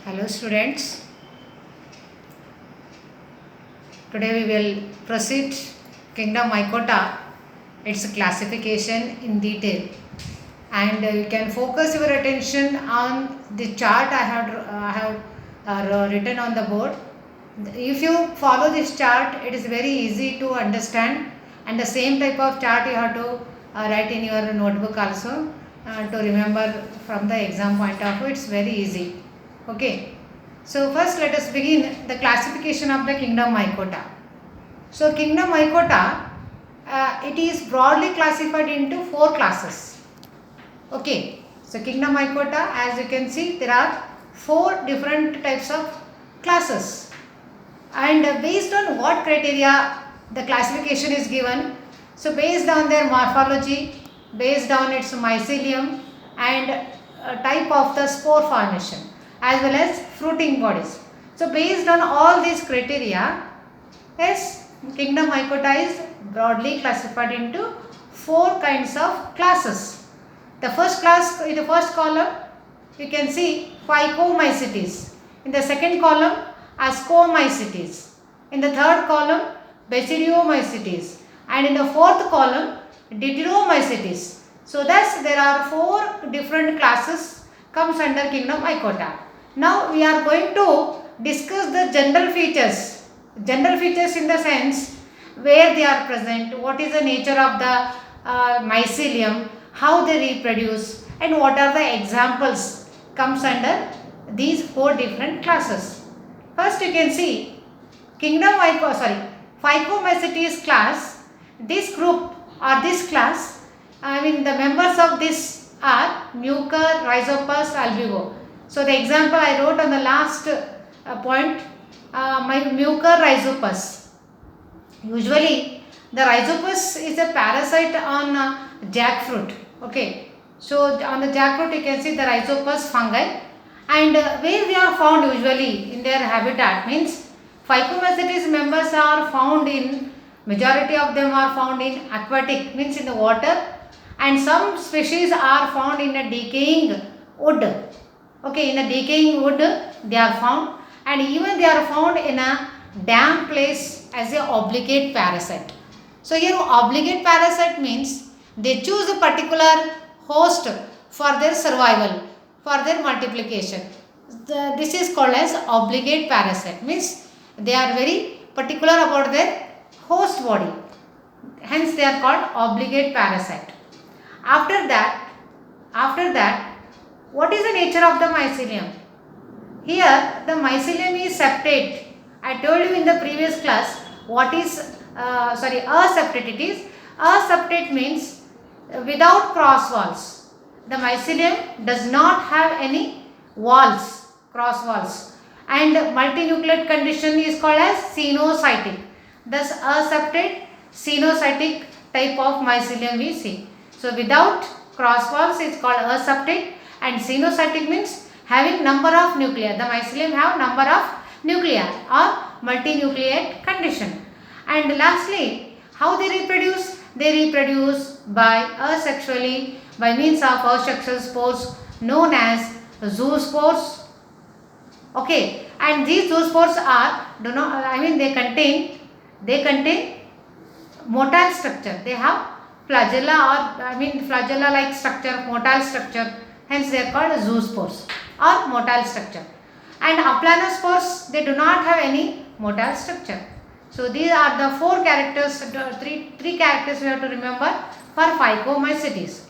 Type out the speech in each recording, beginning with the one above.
Hello students, today we will proceed kingdom Mycota, its classification in detail, and you can focus your attention on the chart I have written on the board. If you follow this chart, it is very easy to understand, and the same type of chart you have to write in your notebook also to remember from the exam point of view. It's very easy. Okay. So first let us begin the classification of the kingdom Mycota. So kingdom Mycota, it is broadly classified into 4 classes. Okay. So kingdom Mycota, as you can see, there are 4 different types of classes, and based on what criteria the classification is given. So based on their morphology, based on its mycelium and type of the spore formation, as well as fruiting bodies. So based on all these criteria, yes, kingdom Mycota is broadly classified into 4 kinds of classes. The first class, in the first column, you can see Mycelium. In the second column, Ascorbicities. In the third column, Bacilli, and in the fourth column, Mycelium. So thus there are 4 different classes comes under kingdom Mycota. Now we are going to discuss the general features. General features in the sense where they are present, what is the nature of the mycelium, how they reproduce, and what are the examples comes under these 4 different classes. First you can see kingdom Mycelium class. This group or this class, the members of this are Mycota, Rhizopus, Albugo. So the example I wrote on the last point, my Mycota rhizopus. Usually the rhizopus is a parasite on jackfruit. Okay, so on the jackfruit you can see the rhizopus fungi, and where they are found usually in their habitat means Mycelium members are found in, majority of them are found in aquatic, means in the water, and some species are found in a decaying wood. Okay, in a decaying wood they are found, and even they are found in a damp place as a obligate parasite. So here obligate parasite means they choose a particular host for their survival, for their multiplication. This is called as obligate parasite, means they are very particular about their host body, hence they are called obligate parasite. After that, what is the nature of the mycelium? Here the mycelium is septate. I told you in the previous class what is aseptate. It is aseptate means without cross walls. The mycelium does not have any walls, cross walls, and multinucleate condition is called as cenocytic. Thus aseptate, cenocytic type of mycelium we see. So without cross walls is called aseptate, and cenocytic means having number of nuclei. The mycelium have number of nuclei or multinucleate condition. And lastly, how they reproduce? They reproduce by asexually, by means of asexual spores known as zoospores. Okay, and these zoospores are they contain motile structure. They have flagella flagella like structure, motile structure. Hence they are called zoospores or motile structure. And aplanospores, they do not have any motile structure. So these are the 4 characters, three characters we have to remember for Mycelium.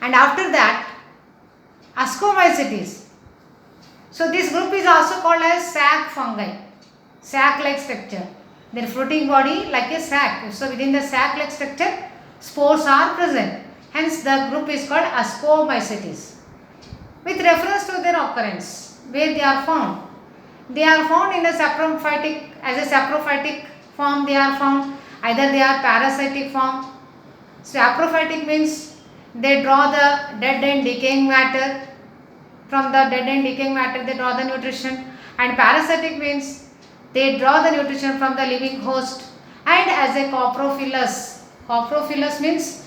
And after that, Ascorbicities. So this group is also called as sac fungi, sac like structure. Their fruiting body like a sac. So within the sac like structure, spores are present. Hence the group is called Ascorbicities. With reference to their occurrence, where they are found. They are found in the saprophytic, as a saprophytic form they are found, either they are parasitic form. Saprophytic means they draw the dead and decaying matter. From the dead and decaying matter they draw the nutrition, and parasitic means they draw the nutrition from the living host. And as a coprophilous means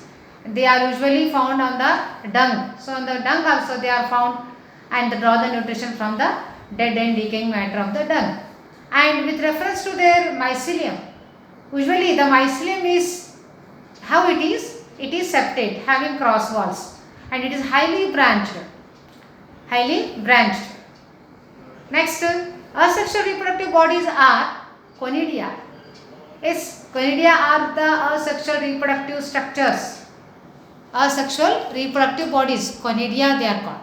they are usually found on the dung. So on the dung also they are found, and draw the nutrition from the dead and decaying matter of the dung. And with reference to their mycelium, usually the mycelium is how it is? It is septate, having cross walls, and it is highly branched. Highly branched. Next, asexual reproductive bodies are conidia. Yes, conidia are the asexual reproductive structures. Asexual reproductive bodies, conidia they are called.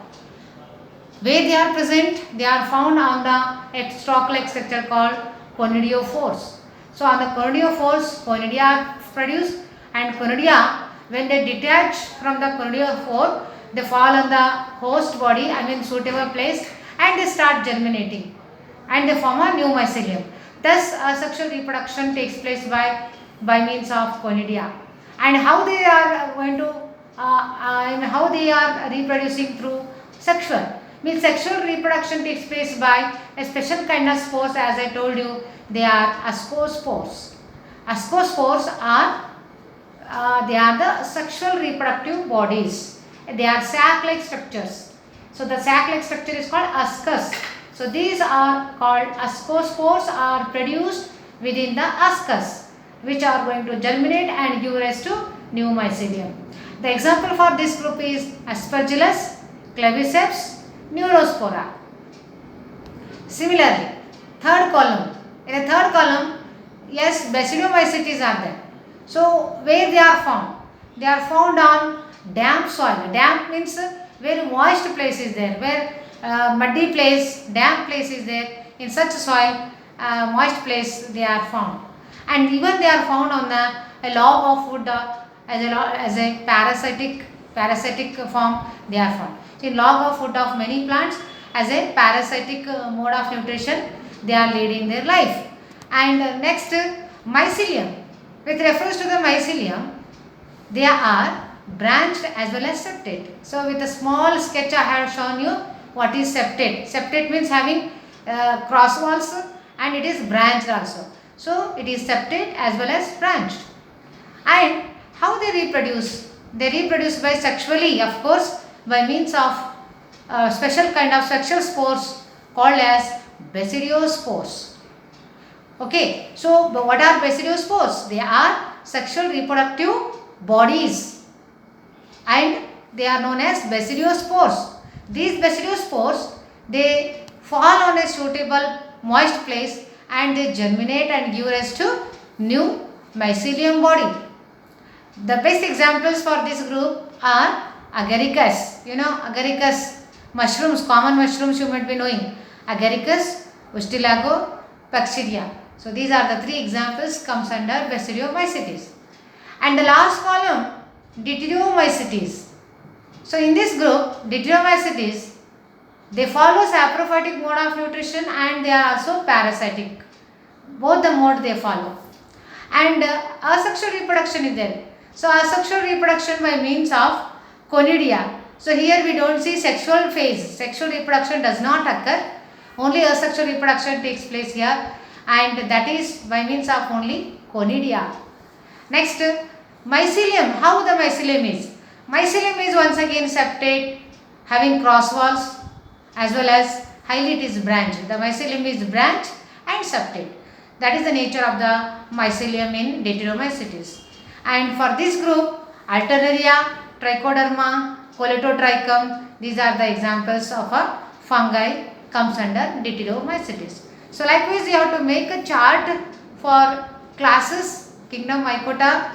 Where they are present, they are found on the stalk-like structure called conidiophores. So on the conidiophores, conidia are produced, and conidia, when they detach from the conidiophore, they fall on the host body, suitable place, and they start germinating, and they form a new mycelium. Thus, asexual reproduction takes place by means of conidia. And how they are going to, how they are reproducing through sexual. Means sexual reproduction takes place by a special kind of spores. As I told you, they are ascospores. Ascospores are they are the sexual reproductive bodies. They are sac-like structures. So the sac-like structure is called ascus. So these are called ascospores, are produced within the ascus, which are going to germinate and give rise to new mycelium. The example for this group is Aspergillus, Claviceps, Neurospora. Similarly, third column. In the third column, yes, Bacillomycetes are there. So where they are found? They are found on damp soil. Damp means where moist place is there, where muddy place, damp place is there. In such soil, moist place they are found. And even they are found on a log of wood as a parasitic form they are found. So in log of wood of many plants, as a parasitic mode of nutrition, they are leading their life. And next, mycelium. With reference to the mycelium, they are branched as well as septate. So with a small sketch I have shown you what is septate. Septate means having cross walls, and it is branched also. So it is septate as well as branched. And how they reproduce? They reproduce by sexually, of course, by means of special kind of sexual spores called as basidiospores. Okay, so what are basidiospores? They are sexual reproductive bodies, and they are known as basidiospores. These basidiospores, they fall on a suitable moist place, and they germinate and give rise to new mycelium body. The best examples for this group are agaricus. You know agaricus, mushrooms, common mushrooms you might be knowing. Agaricus, Ustilago, Paxidia. So these are the three examples comes under Bacillomycetes. And the last column, Deuteromycetes. So in this group, Deuteromycetes, they follow saprophytic mode of nutrition, and they are also parasitic. Both the mode they follow. And asexual reproduction is there. So asexual reproduction by means of conidia. So here we don't see sexual phase. Sexual reproduction does not occur. Only asexual reproduction takes place here, and that is by means of only conidia. Next, mycelium. How the mycelium is? Mycelium is once again septate, having cross walls, as well as highly it is branched. The mycelium is branched and septate. That is the nature of the mycelium in Deuteromycetes. And for this group, Alternaria, Trichoderma, Coletotrichum, these are the examples of a fungi comes under Deuteromycetes. So likewise, you have to make a chart for classes, kingdom Mycota,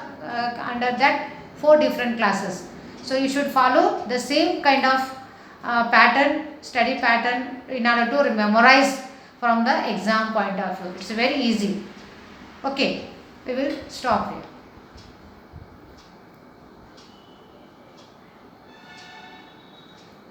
under that 4 different classes. So you should follow the same kind of study pattern in order to memorize from the exam point of view. It's very easy. Okay, we will stop here.